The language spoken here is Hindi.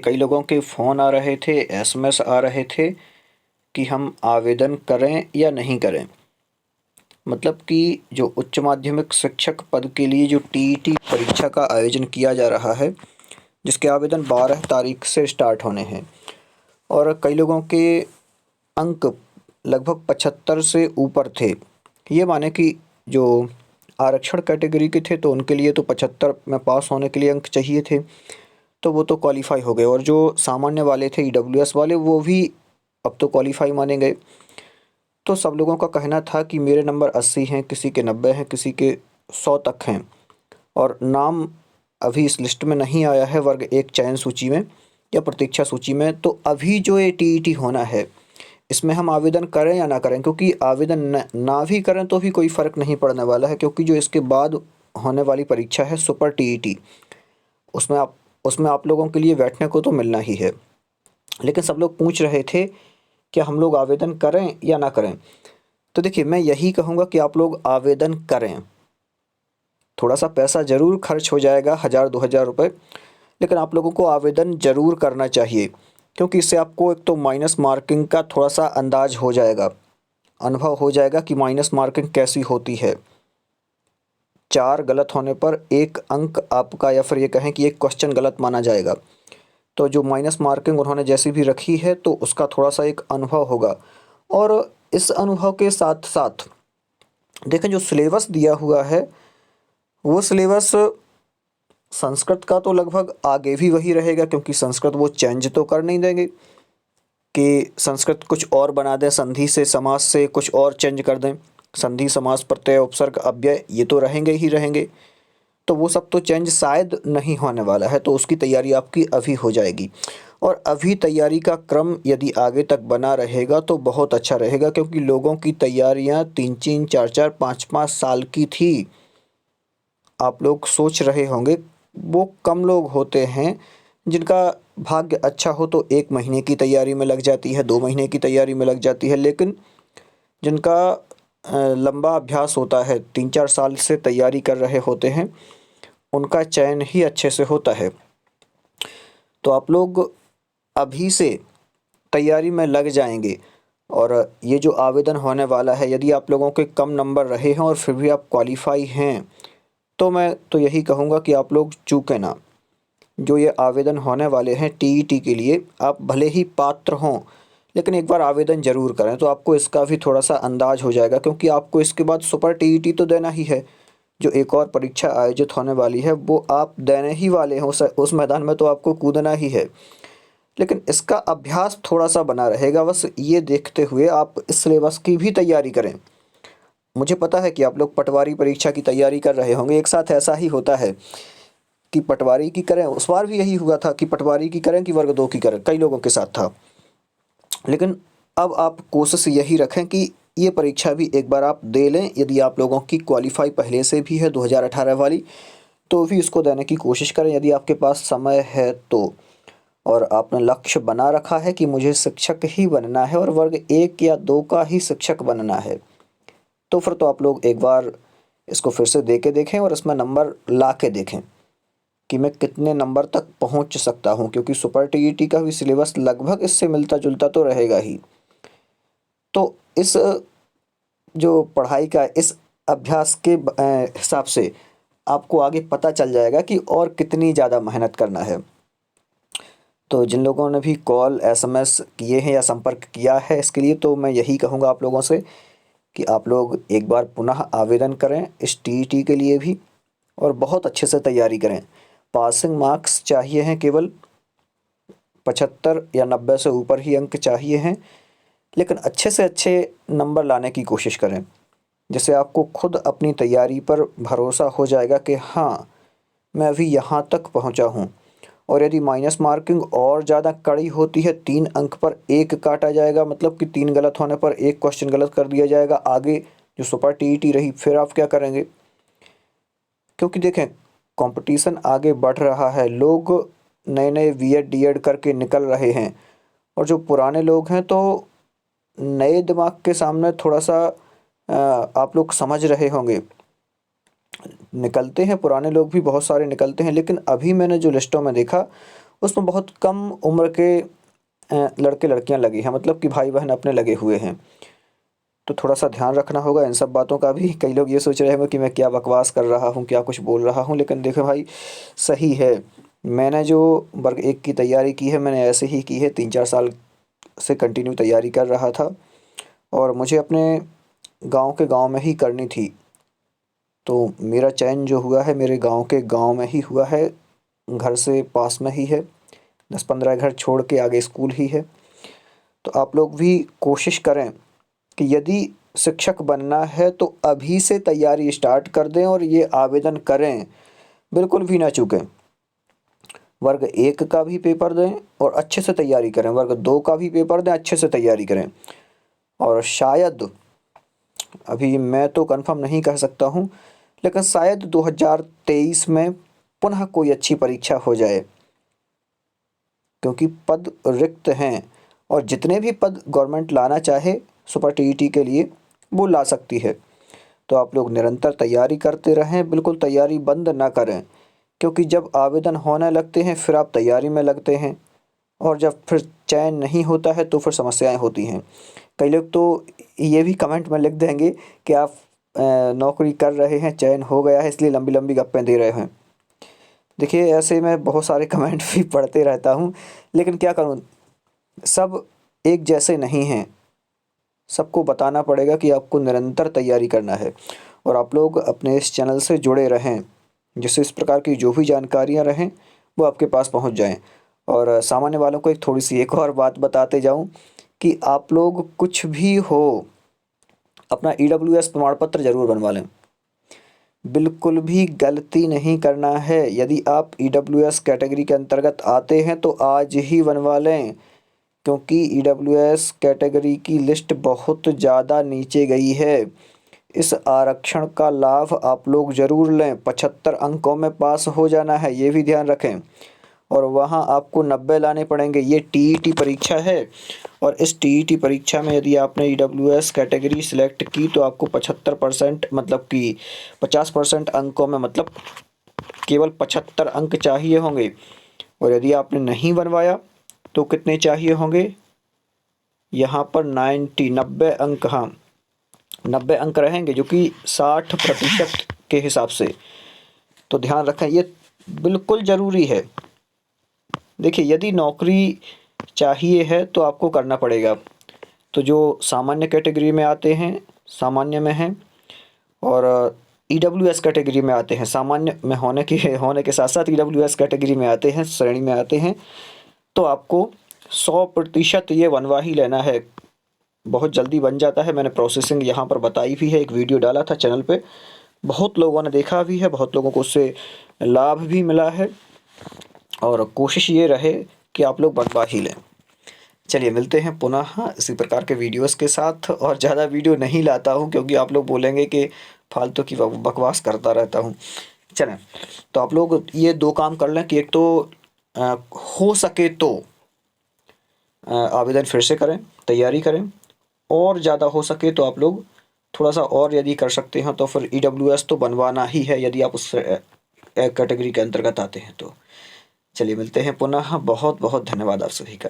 कई लोगों के फ़ोन आ रहे थे, एसएमएस आ रहे थे कि हम आवेदन करें या नहीं करें। मतलब कि जो उच्च माध्यमिक शिक्षक पद के लिए जो टीईटी परीक्षा का आयोजन किया जा रहा है, जिसके आवेदन 12 तारीख से स्टार्ट होने हैं और कई लोगों के अंक लगभग 75 से ऊपर थे। ये माने कि जो आरक्षण कैटेगरी के थे तो उनके लिए तो 75 में पास होने के लिए अंक चाहिए थे, तो वो तो क्वालिफ़ाई हो गए और जो सामान्य वाले थे ईडब्ल्यूएस वाले वो भी अब तो क्वालिफ़ाई माने गए। तो सब लोगों का कहना था कि मेरे नंबर 80 हैं, किसी के 90 हैं, किसी के 100 तक हैं और नाम अभी इस लिस्ट में नहीं आया है वर्ग 1 चयन सूची में या प्रतीक्षा सूची में। तो अभी जो ये टीईटी होना है, इसमें हम आवेदन करें या ना करें, क्योंकि आवेदन ना भी करें तो भी कोई फ़र्क नहीं पड़ने वाला है, क्योंकि जो इसके बाद होने वाली परीक्षा है सुपर टीईटी, उसमें आप लोगों के लिए बैठने को तो मिलना ही है। लेकिन सब लोग पूछ रहे थे कि हम लोग आवेदन करें या ना करें। तो देखिए, मैं यही कहूँगा कि आप लोग आवेदन करें। थोड़ा सा पैसा ज़रूर खर्च हो जाएगा, 1000-2000 रुपये, लेकिन आप लोगों को आवेदन ज़रूर करना चाहिए, क्योंकि इससे आपको एक तो माइनस मार्किंग का थोड़ा सा अंदाज हो जाएगा, अनुभव हो जाएगा कि माइनस मार्किंग कैसी होती है। 4 गलत होने पर 1 अंक आपका, या फिर ये कहें कि 1 क्वेश्चन गलत माना जाएगा। तो जो माइनस मार्किंग उन्होंने जैसी भी रखी है तो उसका थोड़ा सा एक अनुभव होगा। और इस अनुभव के साथ साथ देखें, जो सिलेबस दिया हुआ है वो सिलेबस संस्कृत का तो लगभग आगे भी वही रहेगा, क्योंकि संस्कृत वो चेंज तो कर नहीं देंगे कि संस्कृत कुछ और बना दें, संधि से समास से कुछ और चेंज कर दें। संधि, समास, प्रत्यय, उपसर्ग, अव्यय ये तो रहेंगे ही रहेंगे, तो वो सब तो चेंज शायद नहीं होने वाला है। तो उसकी तैयारी आपकी अभी हो जाएगी और अभी तैयारी का क्रम यदि आगे तक बना रहेगा तो बहुत अच्छा रहेगा, क्योंकि लोगों की तैयारियां 3-3, 4-4, 5-5 साल की थी। आप लोग सोच रहे होंगे, वो कम लोग होते हैं जिनका भाग्य अच्छा हो तो 1 महीने की तैयारी में लग जाती है, 2 महीने की तैयारी में लग जाती है, लेकिन जिनका लंबा अभ्यास होता है, 3-4 साल से तैयारी कर रहे होते हैं, उनका चयन ही अच्छे से होता है। तो आप लोग अभी से तैयारी में लग जाएंगे और ये जो आवेदन होने वाला है, यदि आप लोगों के कम नंबर रहे हैं और फिर भी आप क्वालिफ़ाई हैं, तो मैं तो यही कहूँगा कि आप लोग चूकें ना। जो ये आवेदन होने वाले हैं टीईटी के लिए, आप भले ही पात्र हों, लेकिन एक बार आवेदन ज़रूर करें, तो आपको इसका भी थोड़ा सा अंदाज़ हो जाएगा, क्योंकि आपको इसके बाद सुपर टीईटी तो देना ही है। जो एक और परीक्षा आयोजित होने वाली है वो आप देने ही वाले हैं, उस मैदान में तो आपको कूदना ही है। लेकिन इसका अभ्यास थोड़ा सा बना रहेगा, बस ये देखते हुए आप इस सिलेबस की भी तैयारी करें। मुझे पता है कि आप लोग पटवारी परीक्षा की तैयारी कर रहे होंगे, एक साथ ऐसा ही होता है कि पटवारी की करें, उस बार भी यही हुआ था कि पटवारी की करें कि वर्ग 2 की करें, कई लोगों के साथ था। लेकिन अब आप कोशिश यही रखें कि ये परीक्षा भी एक बार आप दे लें। यदि आप लोगों की क्वालिफ़ाई पहले से भी है 2018 वाली, तो भी इसको देने की कोशिश करें यदि आपके पास समय है तो। और आपने लक्ष्य बना रखा है कि मुझे शिक्षक ही बनना है और वर्ग 1 या 2 का ही शिक्षक बनना है, तो फिर तो आप लोग एक बार इसको फिर से दे के देखें और इसमें नंबर ला के देखें कि मैं कितने नंबर तक पहुंच सकता हूं, क्योंकि सुपर टीईटी का भी सिलेबस लगभग इससे मिलता जुलता तो रहेगा ही। तो इस जो पढ़ाई का, इस अभ्यास के हिसाब से आपको आगे पता चल जाएगा कि और कितनी ज़्यादा मेहनत करना है। तो जिन लोगों ने भी कॉल, एसएमएस किए हैं या संपर्क किया है इसके लिए, तो मैं यही कहूँगा आप लोगों से कि आप लोग एक बार पुनः आवेदन करें इस टीईटी के लिए भी और बहुत अच्छे से तैयारी करें। पासिंग मार्क्स चाहिए हैं, केवल 75 या 90 से ऊपर ही अंक चाहिए हैं, लेकिन अच्छे से अच्छे नंबर लाने की कोशिश करें, जिससे आपको खुद अपनी तैयारी पर भरोसा हो जाएगा कि हाँ, मैं अभी यहाँ तक पहुँचा हूँ। और यदि माइनस मार्किंग और ज़्यादा कड़ी होती है, 3 अंक पर 1 काटा जाएगा, मतलब कि 3 गलत होने पर 1 क्वेश्चन गलत कर दिया जाएगा, आगे जो सुपर टीईटी रही फिर आप क्या करेंगे? क्योंकि देखें, कंपटीशन आगे बढ़ रहा है, लोग नए नए बीएड डीएड करके निकल रहे हैं और जो पुराने लोग हैं तो नए दिमाग के सामने थोड़ा सा आप लोग समझ रहे होंगे, निकलते हैं पुराने लोग भी बहुत सारे निकलते हैं, लेकिन अभी मैंने जो लिस्टों में देखा उसमें बहुत कम उम्र के लड़के लड़कियां लगी हैं, मतलब कि भाई बहन अपने लगे हुए हैं। तो थोड़ा सा ध्यान रखना होगा इन सब बातों का भी। कई लोग ये सोच रहे होंगे कि मैं क्या बकवास कर रहा हूँ, क्या कुछ बोल रहा हूँ, लेकिन देखो भाई सही है। मैंने जो वर्ग 1 की तैयारी की है, मैंने ऐसे ही की है, 3-4 साल से कंटिन्यू तैयारी कर रहा था और मुझे अपने गांव के गांव में ही करनी थी। तो मेरा चयन जो हुआ है मेरे गांव के गांव में ही हुआ है, घर से पास में ही है, 10-15 घर छोड़ के आगे स्कूल ही है। तो आप लोग भी कोशिश करें कि यदि शिक्षक बनना है तो अभी से तैयारी स्टार्ट कर दें और ये आवेदन करें, बिल्कुल भी ना चूकें। वर्ग 1 का भी पेपर दें और अच्छे से तैयारी करें, वर्ग 2 का भी पेपर दें, अच्छे से तैयारी करें। और शायद, अभी मैं तो कंफर्म नहीं कह सकता हूँ, लेकिन शायद 2023 में पुनः कोई अच्छी परीक्षा हो जाए, क्योंकि पद रिक्त हैं और जितने भी पद गवर्नमेंट लाना चाहे सुपर टीईटी के लिए वो ला सकती है। तो आप लोग निरंतर तैयारी करते रहें, बिल्कुल तैयारी बंद ना करें, क्योंकि जब आवेदन होने लगते हैं फिर आप तैयारी में लगते हैं और जब फिर चयन नहीं होता है तो फिर समस्याएं होती हैं। कई लोग तो ये भी कमेंट में लिख देंगे कि आप नौकरी कर रहे हैं, चयन हो गया है, इसलिए लंबी लंबी गप्पें दे रहे हैं। देखिए ऐसे मैं बहुत सारे कमेंट भी पढ़ते रहता हूँ, लेकिन क्या करूँ, सब एक जैसे नहीं हैं। सबको बताना पड़ेगा कि आपको निरंतर तैयारी करना है और आप लोग अपने इस चैनल से जुड़े रहें, जिससे इस प्रकार की जो भी जानकारियाँ रहें वो आपके पास पहुंच जाएं। और सामान्य वालों को एक थोड़ी सी एक और बात बताते जाऊं कि आप लोग कुछ भी हो, अपना EWS प्रमाण पत्र ज़रूर बनवा लें। बिल्कुल भी गलती नहीं करना है। यदि आप EWS कैटेगरी के अंतर्गत आते हैं तो आज ही बनवा लें, क्योंकि EWS कैटेगरी की लिस्ट बहुत ज़्यादा नीचे गई है। इस आरक्षण का लाभ आप लोग ज़रूर लें। 75 अंकों में पास हो जाना है, ये भी ध्यान रखें। और वहाँ आपको 90 लाने पड़ेंगे। ये TET परीक्षा है और इस TET परीक्षा में यदि आपने EWS कैटेगरी सिलेक्ट की तो आपको 75%, मतलब कि 50% अंकों में, मतलब केवल 75 अंक चाहिए होंगे। और यदि आपने नहीं बनवाया तो कितने चाहिए होंगे, यहाँ पर 90 अंक, हाँ 90 अंक रहेंगे, जो कि 60% के हिसाब से। तो ध्यान रखें, ये बिल्कुल ज़रूरी है। देखिए यदि नौकरी चाहिए है तो आपको करना पड़ेगा। तो जो सामान्य कैटेगरी में आते हैं, सामान्य में हैं, और EWS कैटेगरी में आते हैं, सामान्य में होने के साथ साथ EWS कैटेगरी में आते हैं, श्रेणी में आते हैं, तो आपको 100% ये बनवा ही लेना है। बहुत जल्दी बन जाता है। मैंने प्रोसेसिंग यहाँ पर बताई भी है, एक वीडियो डाला था चैनल पे, बहुत लोगों ने देखा भी है, बहुत लोगों को उससे लाभ भी मिला है। और कोशिश ये रहे कि आप लोग बनवा ही लें। चलिए मिलते हैं पुनः इसी प्रकार के वीडियोस के साथ, और ज़्यादा वीडियो नहीं लाता हूँ क्योंकि आप लोग बोलेंगे कि फालतू की बकवास करता रहता हूँ। चलें, तो आप लोग ये 2 काम कर लें कि एक तो हो सके तो आवेदन फिर से करें, तैयारी करें, और ज़्यादा हो सके तो आप लोग थोड़ा सा और यदि कर सकते हैं तो फिर EWS तो बनवाना ही है यदि आप उस कैटेगरी के अंतर्गत आते हैं तो। चलिए मिलते हैं पुनः। बहुत बहुत धन्यवाद आप सभी का।